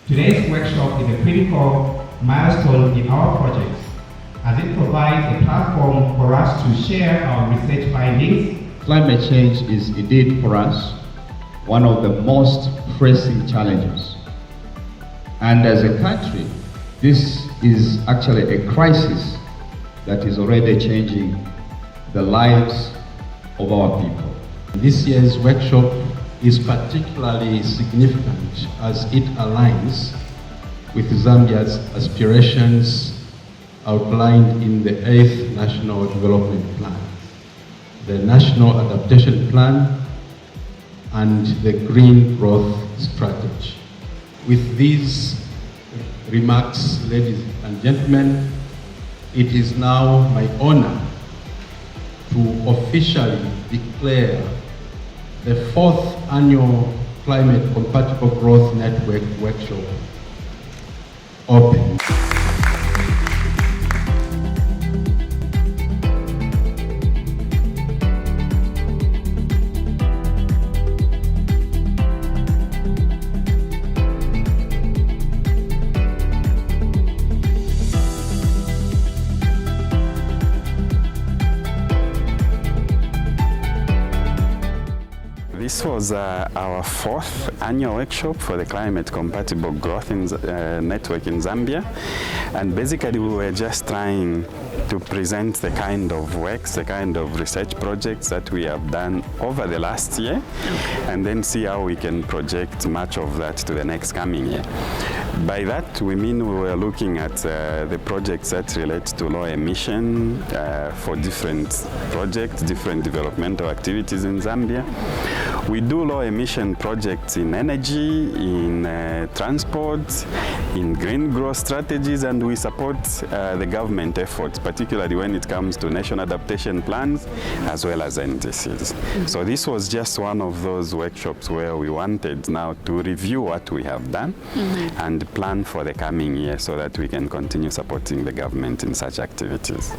Today's workshop is a critical milestone in our project, as it provides a platform for us to share our research findings. Climate change is indeed for us one of the most pressing challenges. And as a country, this is actually a crisis that is already changing the lives of our people. This year's workshop is particularly significant as it aligns with Zambia's aspirations outlined in the 8th National Development Plan, the National Adaptation Plan, and the Green Growth Strategy. With these remarks, ladies and gentlemen, it is now my honor to officially declare the 4th Annual Climate Compatible Growth Network Workshop open. This was our 4th annual workshop for the Climate Compatible Growth Network in Zambia, and basically we were just trying to present the kind of works, the kind of research projects that we have done over the last year, and then see how we can project much of that to the next coming year. By that we mean we were looking at the projects that relate to low emission for different projects, different developmental activities in Zambia. We do low emission projects in energy, in transport, in green growth strategies, and we support the government efforts, particularly when it comes to national adaptation plans as well as NDCs. So this was just one of those workshops where we wanted now to review what we have done and plan for the coming year so that we can continue supporting the government in such activities.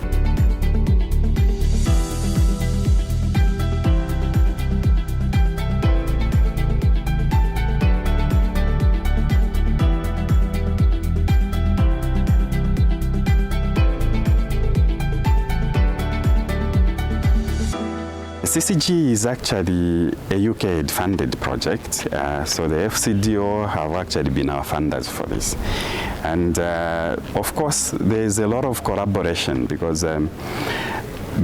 CCG is actually a UK-funded project, so the FCDO have actually been our funders for this. And of course, there is a lot of collaboration because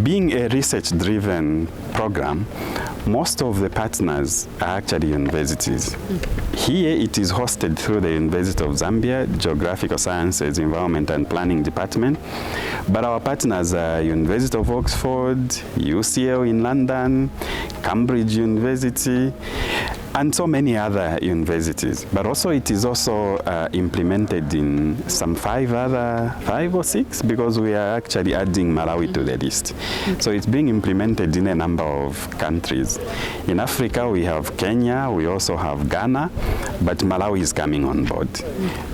being a research-driven program, most of the partners are actually universities. Here it is hosted through the University of Zambia, Geographical Sciences, Environment and Planning Department. But our partners are University of Oxford, UCL in London, Cambridge University, and so many other universities. But also it is also implemented in some 5 or 6, because we are actually adding Malawi to the list. So it's being implemented in a number of countries. In Africa we have Kenya, we also have Ghana, but Malawi is coming on board.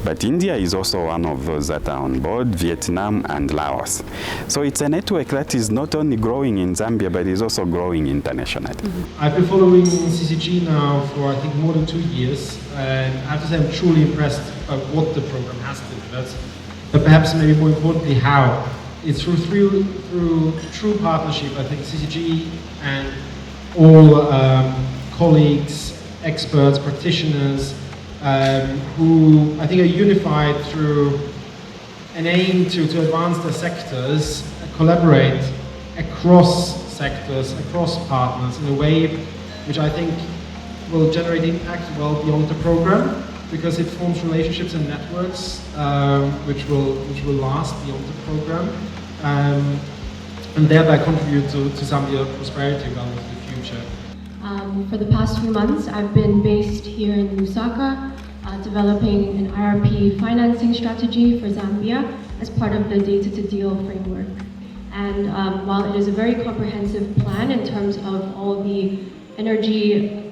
But India is also one of those that are on board, Vietnam and Laos. So it's a network that is not only growing in Zambia, but is also growing internationally. I've been following CCG now for I think more than 2 years, and I have to say I'm truly impressed by what the program has delivered, but perhaps maybe more importantly how. It's through true partnership. I think CCG and all colleagues, experts, practitioners who I think are unified through an aim to advance their sectors, collaborate across sectors, across partners in a way which I think will generate impact well beyond the program, because it forms relationships and networks which will last beyond the program, and thereby contribute to Zambia's prosperity well into the future. For the past few months, I've been based here in Lusaka, developing an IRP financing strategy for Zambia as part of the Data to Deal framework. And while it is a very comprehensive plan in terms of all the energy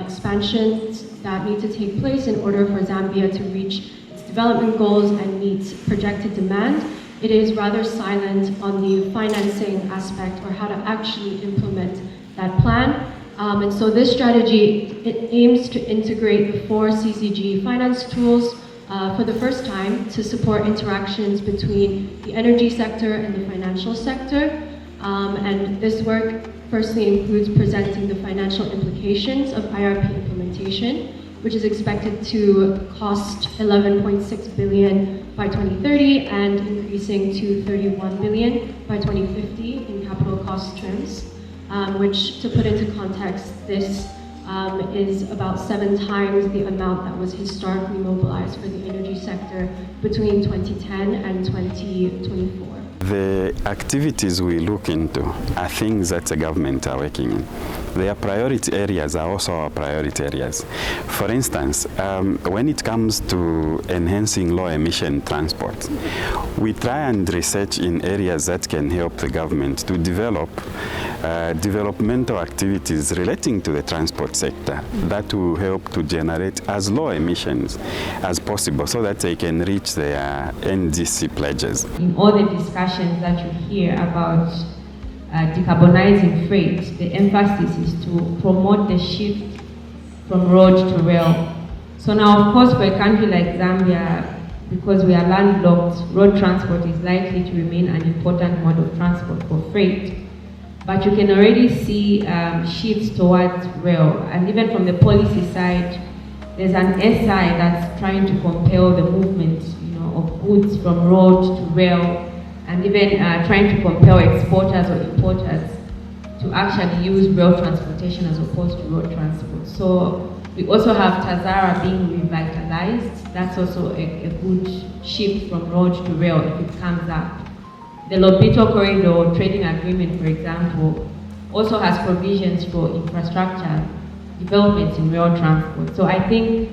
expansions that need to take place in order for Zambia to reach its development goals and meet projected demand, it is rather silent on the financing aspect or how to actually implement that plan. And so this strategy, it aims to integrate the 4 CCG finance tools for the first time to support interactions between the energy sector and the financial sector. And this work firstly includes presenting the financial implications of IRP implementation, which is expected to cost 11.6 billion by 2030 and increasing to 31 billion by 2050 in capital cost terms, which, to put into context, this is about 7 times the amount that was historically mobilized for the energy sector between 2010 and 2024. The activities we look into are things that the government are working in. Their priority areas are also our priority areas. For instance, when it comes to enhancing low emission transport, we try and research in areas that can help the government to develop developmental activities relating to the transport sector that will help to generate as low emissions as possible so that they can reach their NDC pledges. In all the discussions that you hear about decarbonizing freight, the emphasis is to promote the shift from road to rail. So now, of course, for a country like Zambia, because we are landlocked, road transport is likely to remain an important mode of transport for freight. But you can already see shifts towards rail. And even from the policy side, there's an SI that's trying to compel the movement, of goods from road to rail, and even trying to compel exporters or importers to actually use rail transportation as opposed to road transport. So we also have Tazara being revitalized. That's also a good shift from road to rail if it comes up. The Lobito Corridor Trading Agreement, for example, also has provisions for infrastructure developments in rail transport. So I think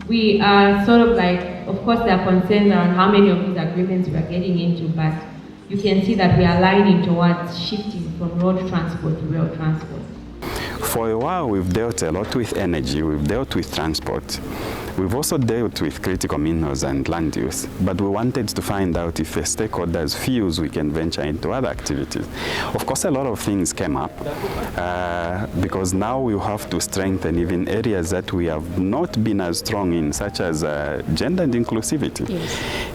we are sort of like, of course there are concerns around how many of these agreements we are getting into, but you can see that we are aligning towards shifting from road transport to rail transport. For a while, we've dealt a lot with energy, we've dealt with transport. We've also dealt with critical minerals and land use, but we wanted to find out if the stakeholders feel we can venture into other activities. Of course, a lot of things came up because now we have to strengthen even areas that we have not been as strong in, such as gender and inclusivity.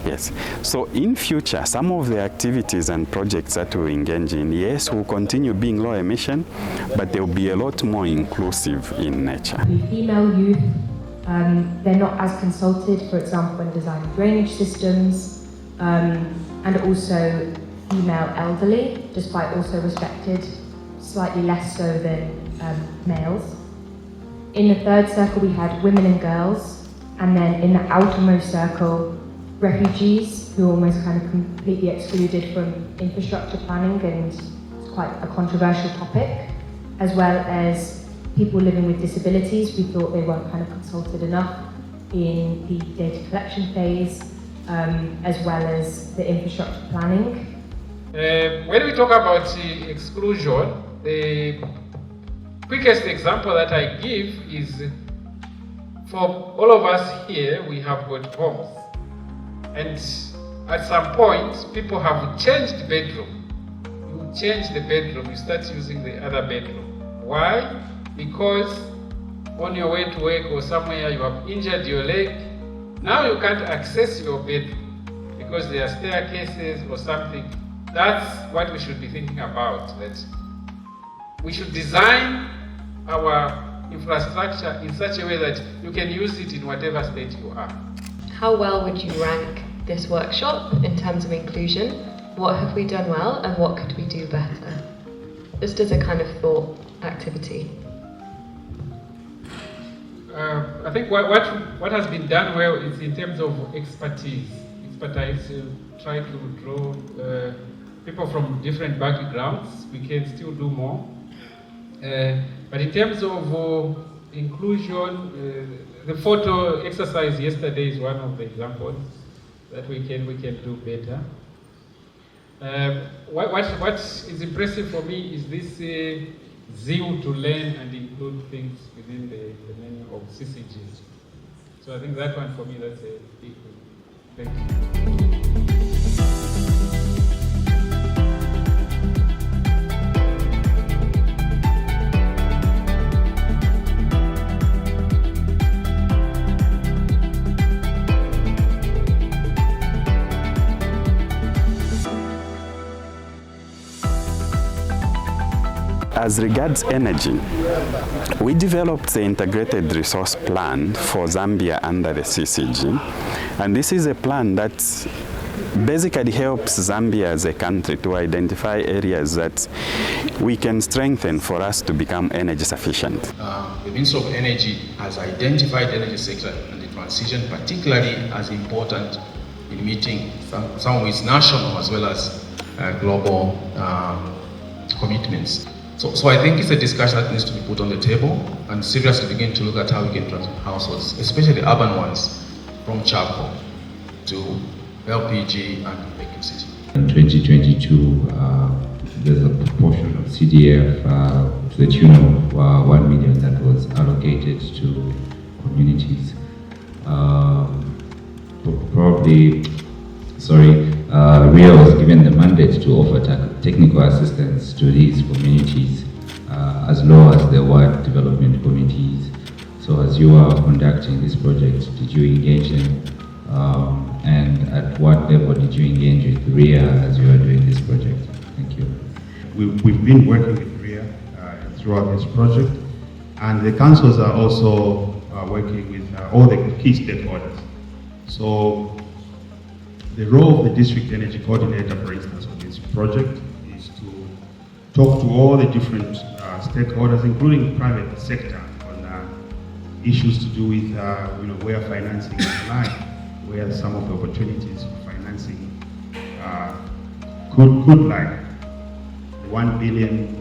Yes. So in future, some of the activities and projects that we engage in, yes, will continue being low emission, but they'll be a lot more inclusive in nature. Female youth, they're not as consulted, for example, when designing drainage systems, and also female elderly, despite also respected, slightly less so than males. In the third circle, we had women and girls, and then in the outermost circle, refugees, who are almost kind of completely excluded from infrastructure planning, and it's quite a controversial topic, as well as people living with disabilities. We thought they weren't kind of consulted enough in the data collection phase, as well as the infrastructure planning. When we talk about exclusion, the quickest example that I give is for all of us here, we have got homes. And at some point, people have changed bedroom. You change the bedroom, you start using the other bedroom. Why? Because on your way to work or somewhere you have injured your leg, now you can't access your bedroom because there are staircases or something. That's what we should be thinking about, that we should design our infrastructure in such a way that you can use it in whatever state you are. How well would you rank this workshop in terms of inclusion? What have we done well and what could we do better? Just as a kind of thought activity. I think what has been done well is in terms of expertise to try to draw people from different backgrounds. We can still do more. But in terms of inclusion, the photo exercise yesterday is one of the examples that we can do better. What is impressive for me is this zeal to learn and include things within the menu of CCGs. So I think that one for me, that's a big thing. Thank you. as regards energy, we developed the integrated resource plan for Zambia under the CCG, and this is a plan that basically helps Zambia as a country to identify areas that we can strengthen for us to become energy sufficient. The Ministry of Energy has identified the energy sector and the transition particularly as important in meeting some of its national as well as global commitments. So I think it's a discussion that needs to be put on the table and seriously begin to look at how we can transform households, especially urban ones, from charcoal to LPG and electricity. In 2022, there's a proportion of CDF to the tune of 1 million that was allocated to communities. RIA was given the mandate to offer technical assistance to these communities as low as the ward development committees. So as you are conducting this project, did you engage them? And at what level did you engage with RIA as you are doing this project? Thank you. We've been working with RIA throughout this project, and the councils are also working with all the key stakeholders. So the role of the district energy coordinator, for instance, on this project is to talk to all the different stakeholders, including the private sector, on issues to do with where financing is lying, where some of the opportunities for financing could lie. The 1 billion,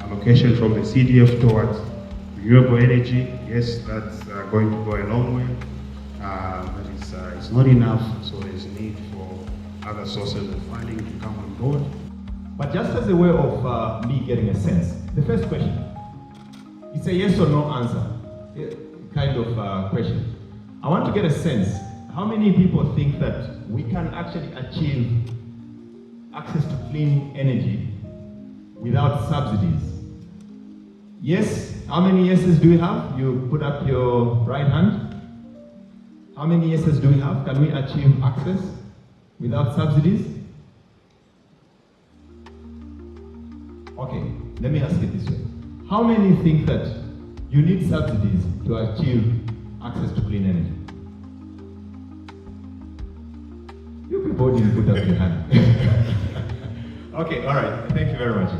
allocation from the CDF towards renewable energy. Yes, that's going to go a long way, but it's not enough. So there's need for other sources of funding to come on board. But just as a way of me getting a sense, the first question, it's a yes or no answer kind of question. I want to get a sense, how many people think that we can actually achieve access to clean energy without subsidies? Yes? How many yeses do we have? You put up your right hand. How many yeses do we have? Can we achieve access without subsidies? Okay, let me ask it this way. How many think that you need subsidies to achieve access to clean energy? You people didn't put up your hand. Okay, all right. Thank you very much.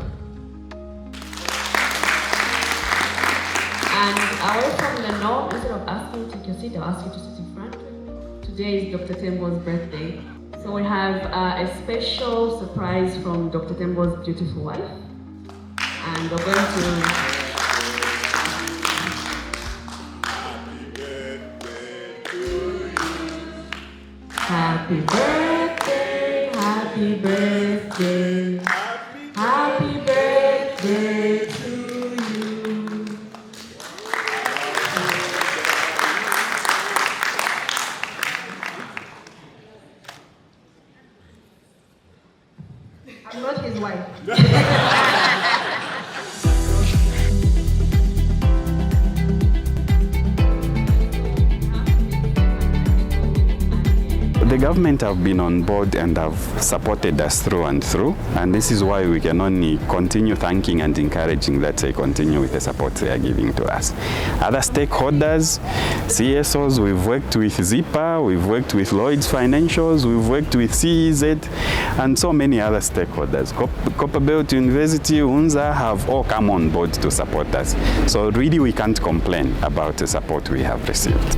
And away from the norm, instead of asking you to take your seat, I'll ask you to sit in front with me. Today is Dr. Tembo's birthday. So we have a special surprise from Dr. Tembo's beautiful wife. And we're going to... Happy birthday, happy birthday, happy birthday to you. I'm not his wife. The government have been on board and have supported us through and through, and this is why we can only continue thanking and encouraging that they continue with the support they are giving to us. Other stakeholders, CSOs, we've worked with ZIPA, we've worked with Lloyds Financials, we've worked with CEZ, and so many other stakeholders. Copperbelt University, UNZA have all come on board to support us. So really we can't complain about the support we have received.